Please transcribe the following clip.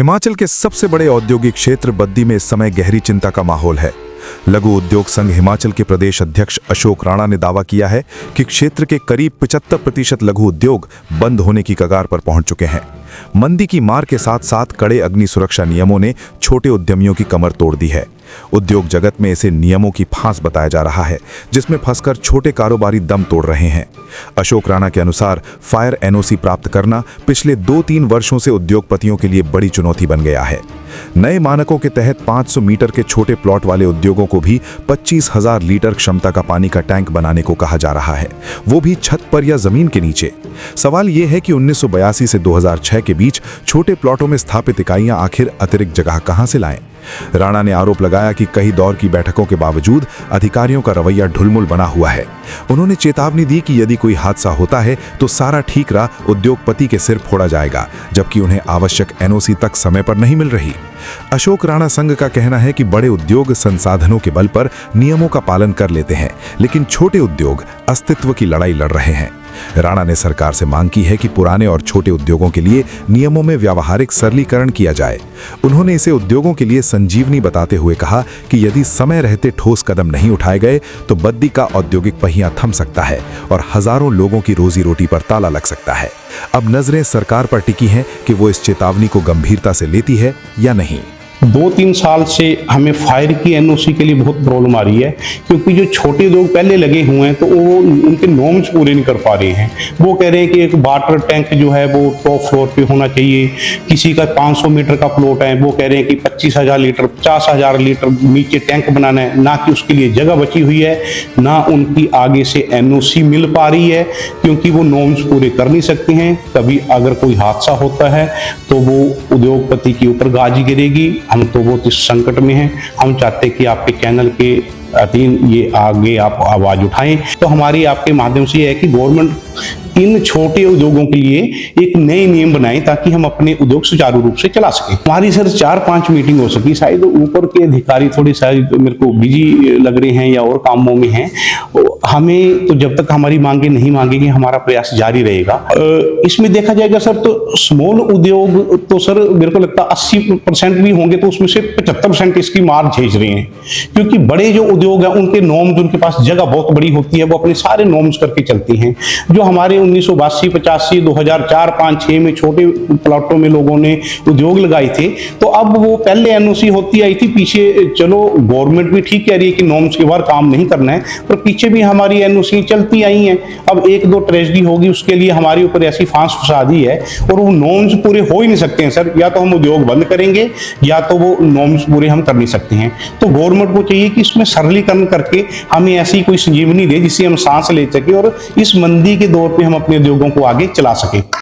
हिमाचल के सबसे बड़े औद्योगिक क्षेत्र बद्दी में इस समय गहरी चिंता का माहौल है। लघु उद्योग संघ हिमाचल के प्रदेश अध्यक्ष अशोक राणा ने दावा किया है कि क्षेत्र के करीब 75% लघु उद्योग बंद होने की कगार पर पहुंच चुके हैं। मंदी की मार के साथ साथ कड़े अग्नि सुरक्षा नियमों ने छोटे उद्यमियों की कमर तोड़ दी है। उद्योग जगत में इसे नियमों की फांस बताया जा रहा है, जिसमें फंसकर छोटे कारोबारी दम तोड़ रहे हैं। अशोक राणा के अनुसार फायर एनओसी प्राप्त करना पिछले 2-3 वर्षों से उद्योगपतियों के लिए बड़ी चुनौती बन गया है। नए मानकों के तहत 500 मीटर के छोटे प्लॉट वाले उद्योगों को भी 25,000 लीटर क्षमता का पानी का टैंक बनाने को कहा जा रहा है, वो भी छत पर या जमीन के नीचे। सवाल यह है कि 1982 से 2006 के बीच छोटे प्लॉटों में स्थापित इकाइयां आखिर अतिरिक्त जगह कहां से लाएं? राणा ने आरोप लगाया कि कई दौर की बैठकों के बावजूद अधिकारियों का रवैया ढुलमुल बना हुआ है। उन्होंने चेतावनी दी कि यदि कोई हादसा होता है तो सारा ठीकरा उद्योगपति के सिर फोड़ा जाएगा, जबकि उन्हें आवश्यक एनओसी तक समय पर नहीं मिल रही। अशोक राणा संघ का कहना है कि बड़े उद्योग संसाधनों के बल पर नियमों का पालन कर लेते हैं, लेकिन छोटे उद्योग अस्तित्व की लड़ाई लड़ रहे हैं। राणा ने सरकार से मांग की है कि पुराने और छोटे उद्योगों के लिए नियमों में व्यावहारिक सरलीकरण किया जाए। उन्होंने इसे उद्योगों के लिए संजीवनी बताते हुए कहा कि यदि समय रहते ठोस कदम नहीं उठाए गए तो बद्दी का औद्योगिक पहिया थम सकता है और हजारों लोगों की रोजी रोटी पर ताला लग सकता है। अब नजरें सरकार पर टिकी हैं कि वो इस चेतावनी को गंभीरता से लेती है या नहीं। 2-3 साल से हमें फायर की एनओसी के लिए बहुत प्रॉब्लम आ रही है, क्योंकि जो छोटे उद्योग पहले लगे हुए हैं तो वो उनके नॉर्म्स पूरे नहीं कर पा रहे हैं। वो कह रहे हैं कि एक वाटर टैंक जो है वो टॉप फ्लोर पे होना चाहिए। किसी का 500 मीटर का प्लॉट है, वो कह रहे हैं कि 25,000 लीटर 50,000 लीटर नीचे टैंक बनाना है, ना कि उसके लिए जगह बची हुई है, ना उनकी आगे से एनओसी मिल पा रही है, क्योंकि वो नॉर्म्स पूरे कर नहीं सकते हैं। कभी अगर कोई हादसा होता है तो वो उद्योगपति के ऊपर गाज गिरेगी। हम तो बहुत इस संकट में हैं। हम चाहते हैं कि आपके चैनल के अधीन ये आगे आप आवाज उठाएं। तो हमारी आपके माध्यम से ये है कि गवर्नमेंट इन छोटे उद्योगों के लिए एक नए नियम बनाए ताकि हम अपने उद्योग सुचारू रूप से चला सकें। हमारी सर 4-5 मीटिंग हो सकी। शायद ऊपर के अधिकारी थोड़ी शायद मेरे को बिजी लग रहे हैं या और कामों में हैं। हमें तो जब तक हमारी मांगे नहीं मांगेंगे हमारा प्रयास जारी रहेगा। इसमें देखा जाएगा सर तो स्मॉल उद्योग तो सर मेरे को लगता है 80% भी होंगे तो उसमें से 75% इसकी मार झेल रहे हैं, क्योंकि बड़े जो उद्योग है उनके नॉर्म्स, उनके पास जगह बहुत बड़ी होती है, वो अपने सारे नॉर्म्स करके चलती हैं। जो हमारे 1982, 85, 2004, 5, 6 में छोटे प्लॉटों में लोगों ने उद्योग लगाए थे, तो अब वो पहले एनओसी होती आई थी पीछे। चलो गवर्नमेंट भी ठीक कह रही है कि नॉर्म्स के बाहर काम नहीं करना है, पर पीछे भी हमारी एनओसी चलती आई हैं। अब 1-2 ट्रेजेडी होगी उसके लिए हमारे ऊपर ऐसी फांस फंसा दी है, और वो नॉर्म्स पूरे हो ही नहीं सकते हैं सर। या तो हम उद्योग बंद करेंगे या तो वो नॉर्म्स पूरे हम कर नहीं सकते हैं। तो गवर्नमेंट को चाहिए कि इसमें सरलीकरण करके हमें ऐसी कोई संजीवनी दे जिससे हम सांस ले सके और इस मंदी के दौर पे हम अपने उद्योगों को आगे चला सके।